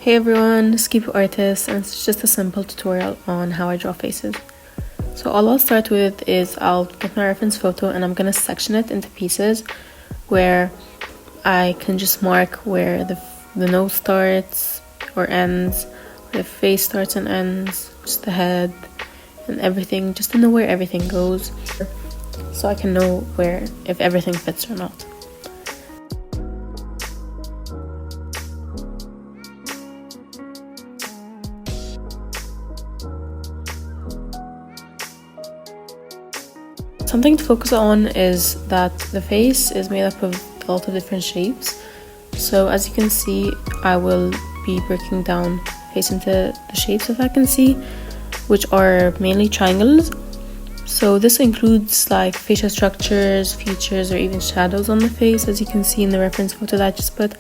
Hey everyone, this is Keep Artist, and it's just a simple tutorial on how I draw faces. So all I'll start with is I'll get my reference photo and I'm gonna section it into pieces where I can just mark where the nose starts or ends, where the face starts and ends, just the head and everything, just to know where everything goes, so I can know where if everything fits or not. Something to focus on is that the face is made up of a lot of different shapes. So as you can see, I will be breaking down face into the shapes that I can see, which are mainly triangles. So this includes like facial structures, features, or even shadows on the face, as you can see in the reference photo that I just put.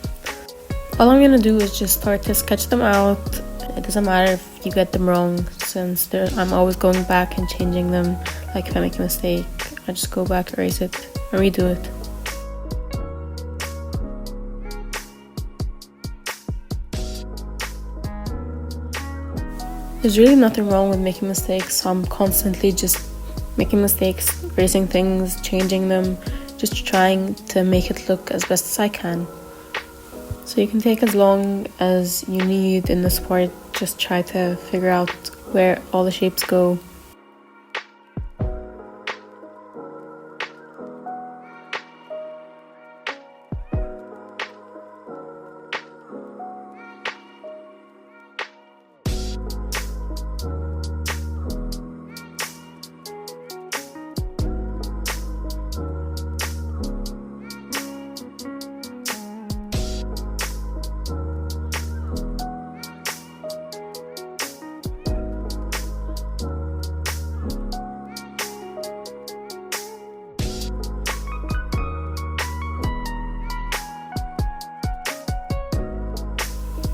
All I'm gonna do is just start to sketch them out. It doesn't matter if you get them wrong, since I'm always going back and changing them. Like if I make a mistake, I just go back, erase it, and redo it. There's really nothing wrong with making mistakes, so I'm constantly just making mistakes, erasing things, changing them, just trying to make it look as best as I can. So you can take as long as you need in this part, just try to figure out where all the shapes go.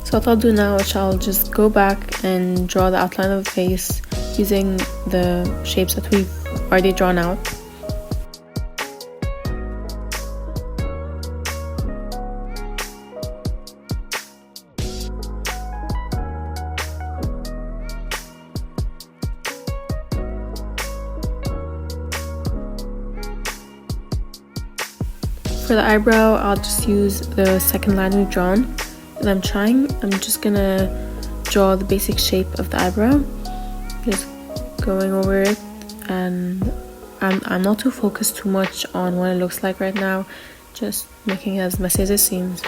So what I'll do now is I'll just go back and draw the outline of the face using the shapes that we've already drawn out. For the eyebrow, I'll just use the second line we've drawn. I'm just gonna draw the basic shape of the eyebrow, just going over it, and I'm not too focused too much on what it looks like right now, just making it as messy as it seems.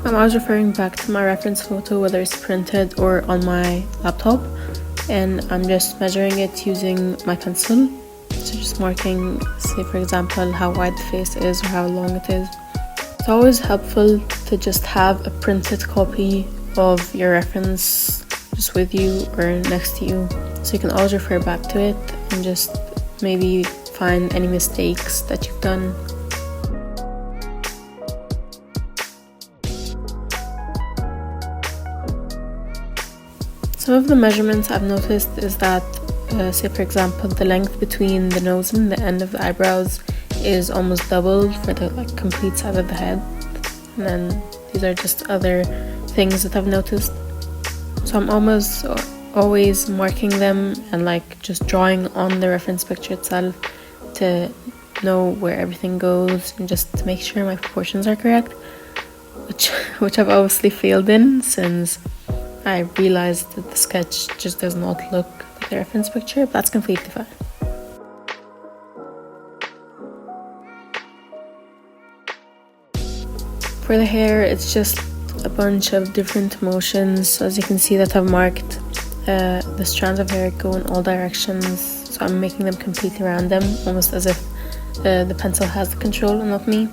I was referring back to my reference photo, whether it's printed or on my laptop, and I'm just measuring it using my pencil. So just marking, say for example, how wide the face is or how long it is. It's always helpful to just have a printed copy of your reference just with you or next to you, so you can always refer back to it and just maybe find any mistakes that you've done. Some of the measurements I've noticed is that, say for example, the length between the nose and the end of the eyebrows is almost doubled for the complete side of the head. And then these are just other things that I've noticed. So I'm almost always marking them and just drawing on the reference picture itself to know where everything goes and just to make sure my proportions are correct, which I've obviously failed in, since I realized that the sketch just does not look like the reference picture, but that's completely fine. For the hair, it's just a bunch of different motions. So as you can see that I've marked the strands of hair go in all directions, so I'm making them completely random, almost as if the pencil has the control and not me.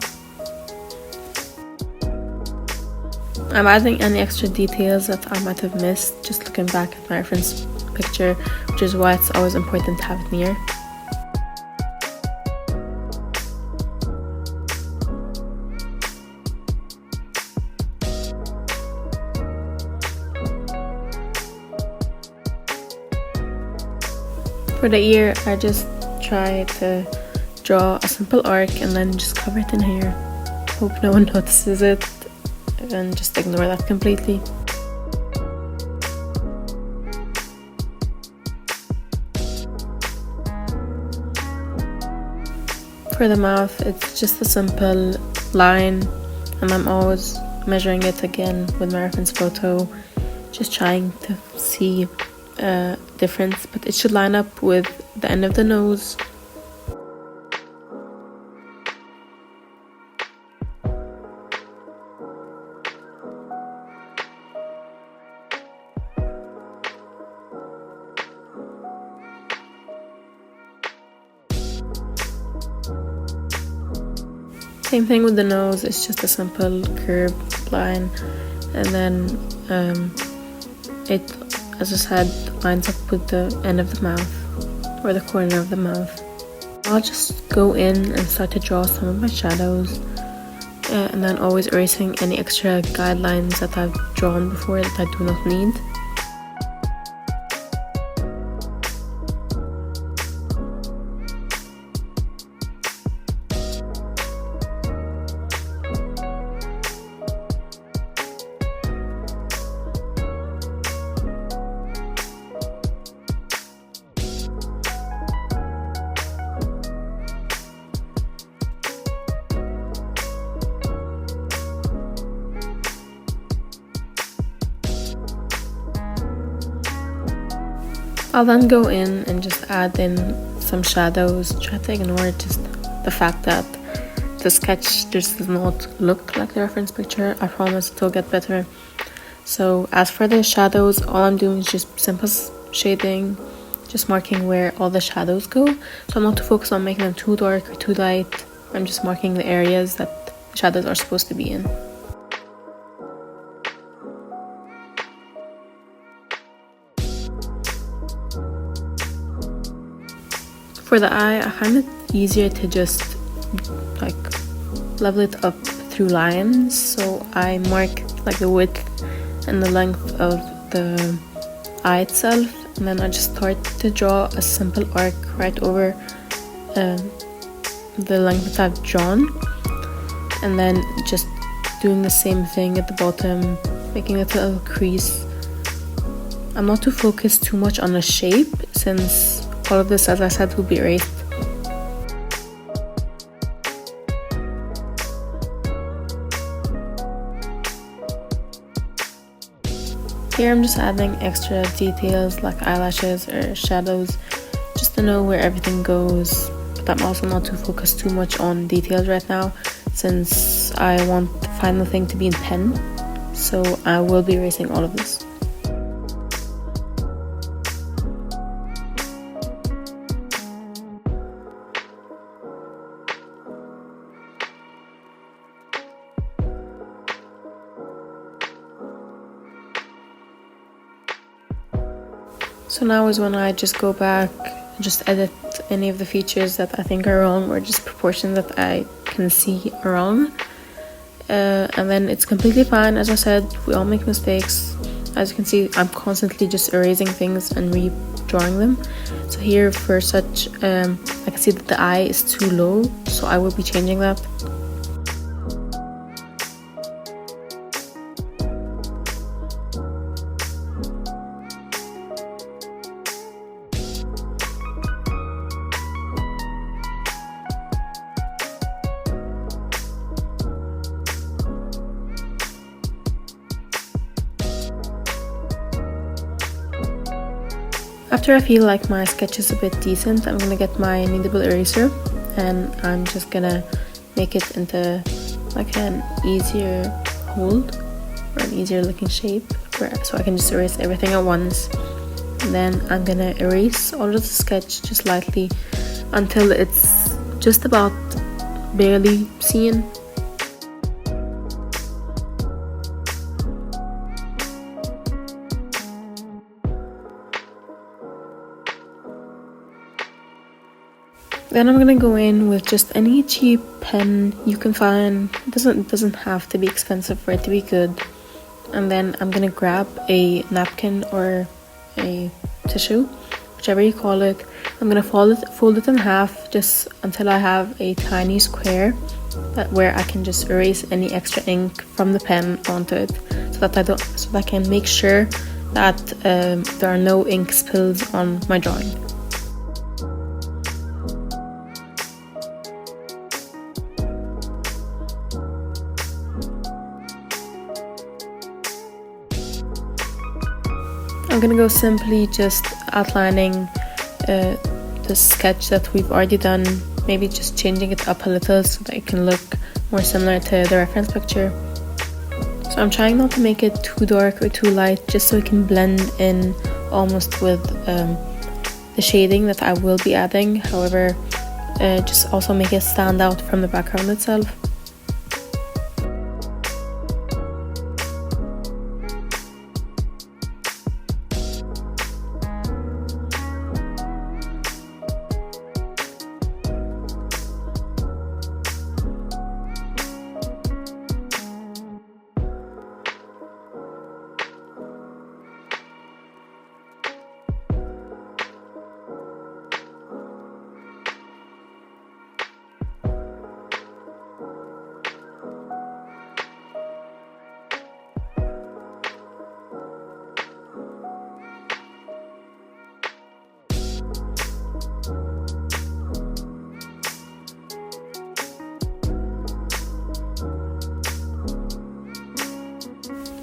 I'm adding any extra details that I might have missed just looking back at my reference picture, which is why it's always important to have it near. For the ear, I just try to draw a simple arc and then just cover it in hair. Hope no one notices it and just ignore that completely. For the mouth, it's just a simple line, and I'm always measuring it again with my reference photo, just trying to see difference, but it should line up with the end of the nose. Same thing with the nose, it's just a simple curved line, and then it, as I said, lines up with the end of the mouth or the corner of the mouth. I'll just go in and start to draw some of my shadows, and then always erasing any extra guidelines that I've drawn before that I do not need. I'll then go in and just add in some shadows, try to ignore just the fact that the sketch just does not look like the reference picture. I promise it will get better. So as for the shadows, all I'm doing is just simple shading, just marking where all the shadows go. So I'm not too focused on making them too dark or too light. I'm just marking the areas that the shadows are supposed to be in. For the eye, I find it easier to just like level it up through lines. So I mark like the width and the length of the eye itself, and then I just start to draw a simple arc right over the length that I've drawn, and then just doing the same thing at the bottom, making a little crease. I'm not too focused too much on the shape, since all of this, as I said, will be erased. Here I'm just adding extra details like eyelashes or shadows, just to know where everything goes. But I'm also not too focused too much on details right now, since I want the final thing to be in pen. So I will be erasing all of this. So now is when I just go back and just edit any of the features that I think are wrong, or just proportions that I can see are wrong. And then it's completely fine. As I said, we all make mistakes. As you can see, I'm constantly just erasing things and redrawing them. So here for such, I can see that the eye is too low, so I will be changing that. After I feel like my sketch is a bit decent, I'm gonna get my kneadable eraser, and I'm just gonna make it into like an easier hold or an easier looking shape, so I can just erase everything at once. And then I'm gonna erase all of the sketch just lightly until it's just about barely seen. Then I'm gonna go in with just any cheap pen you can find. It doesn't have to be expensive for it to be good. And then I'm gonna grab a napkin or a tissue, whichever you call it. I'm gonna fold it in half just until I have a tiny square where I can just erase any extra ink from the pen onto it, so that I can make sure that there are no ink spills on my drawing. I'm gonna go simply just outlining the sketch that we've already done, maybe just changing it up a little so that it can look more similar to the reference picture. So I'm trying not to make it too dark or too light, just so it can blend in almost with the shading that I will be adding. However, just also make it stand out from the background itself.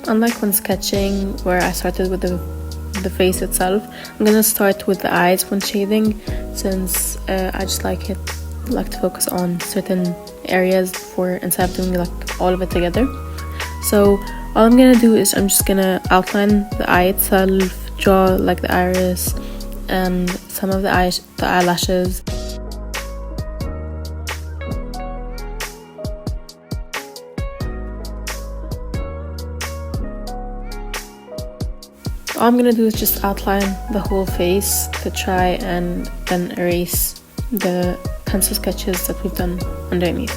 Unlike when sketching, where I started with the face itself, I'm gonna start with the eyes when shading, since I just like to focus on certain areas instead of doing like all of it together. So all I'm gonna do is I'm just gonna outline the eye itself, draw like the iris and some of the eyelashes. All I'm gonna do is just outline the whole face to try and then erase the pencil sketches that we've done underneath.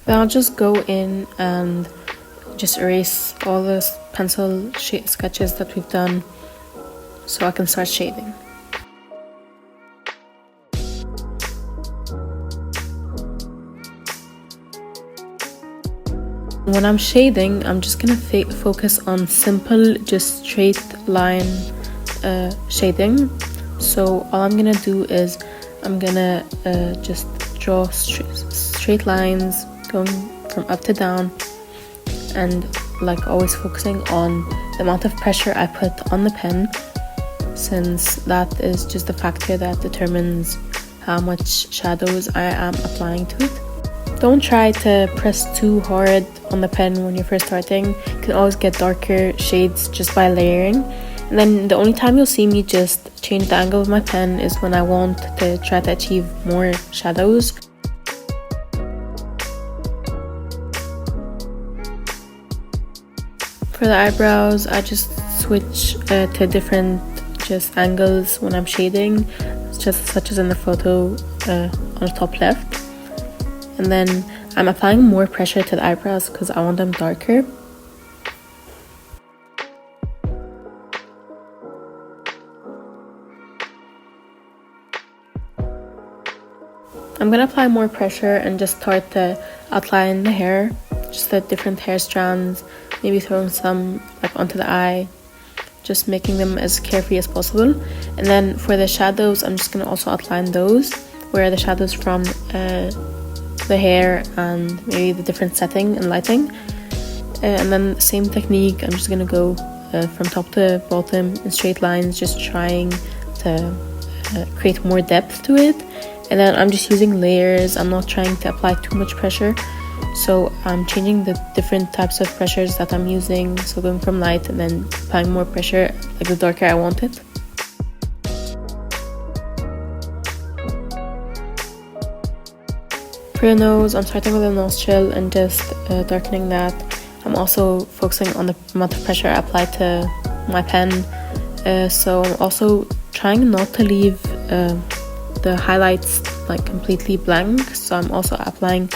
Then I'll just go in and just erase all the pencil sketches that we've done so I can start shading. When I'm shading, I'm just gonna focus on simple, just straight line shading. So all I'm gonna do is I'm gonna just draw straight lines going from up to down, and like always focusing on the amount of pressure I put on the pen, since that is just the factor that determines how much shadows I am applying to it. Don't try to press too hard on the pen when you're first starting. You can always get darker shades just by layering. And then the only time you'll see me just change the angle of my pen is when I want to try to achieve more shadows. For the eyebrows, I just switch to different just angles when I'm shading, just such as in the photo on the top left. And then I'm applying more pressure to the eyebrows because I want them darker. I'm gonna apply more pressure and just start to outline the hair, just the different hair strands, maybe throwing some like onto the eye, just making them as carefree as possible. And then for the shadows, I'm just gonna also outline those, where the shadows from the hair and maybe the different setting and lighting. And then same technique, I'm just gonna go from top to bottom in straight lines, just trying to create more depth to it. And then I'm just using layers. I'm not trying to apply too much pressure, So I'm changing the different types of pressures that I'm using, so going from light and then applying more pressure, like the darker I want it. For the nose, I'm starting with the nostril and just darkening that. I'm also focusing on the amount of pressure I apply to my pen. So I'm also trying not to leave the highlights like completely blank. So I'm also applying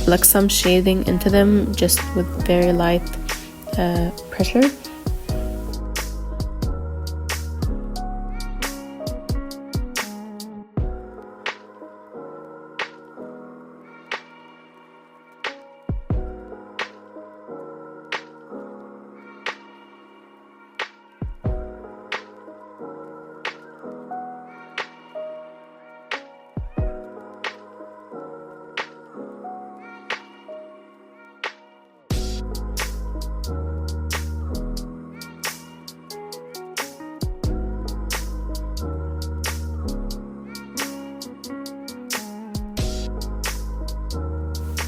like some shading into them just with very light pressure.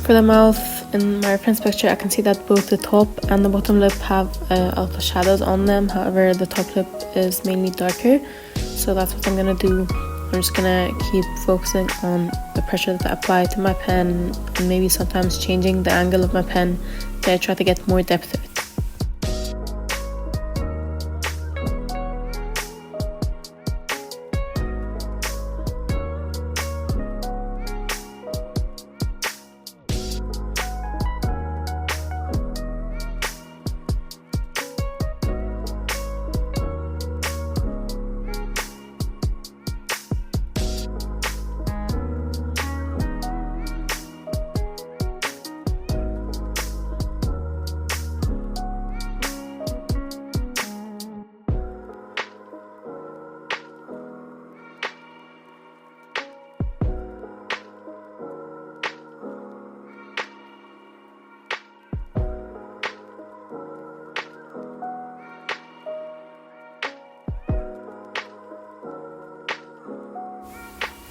For the mouth, in my reference picture, I can see that both the top and the bottom lip have a lot of shadows on them. However, the top lip is mainly darker, so that's what I'm gonna do. I'm just gonna keep focusing on the pressure that I apply to my pen, and maybe sometimes changing the angle of my pen to try to get more depth to it.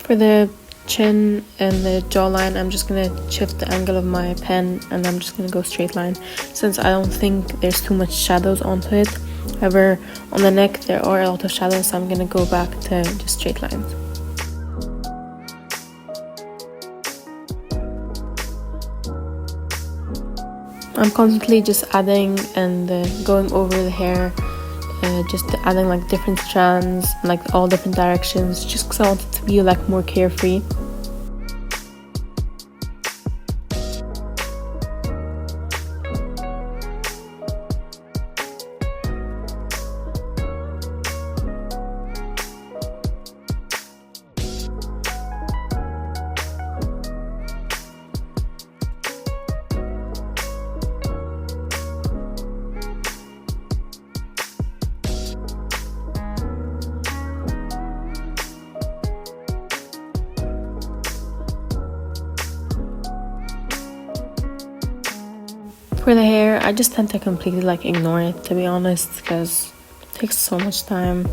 For the chin and the jawline, I'm just gonna shift the angle of my pen and I'm just gonna go straight line, since I don't think there's too much shadows onto it. However, on the neck there are a lot of shadows, so I'm gonna go back to just straight lines. I'm constantly just adding and going over the hair, just adding like different strands, like all different directions, just because I want it to be like more carefree. For the hair, I just tend to completely like ignore it, to be honest, because it takes so much time.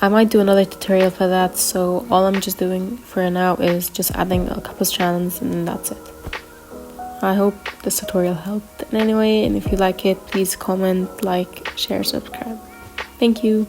I might do another tutorial for that, so all I'm just doing for now is just adding a couple strands and that's it. I hope this tutorial helped in any way, and if you like it, please comment, like, share, subscribe. Thank you.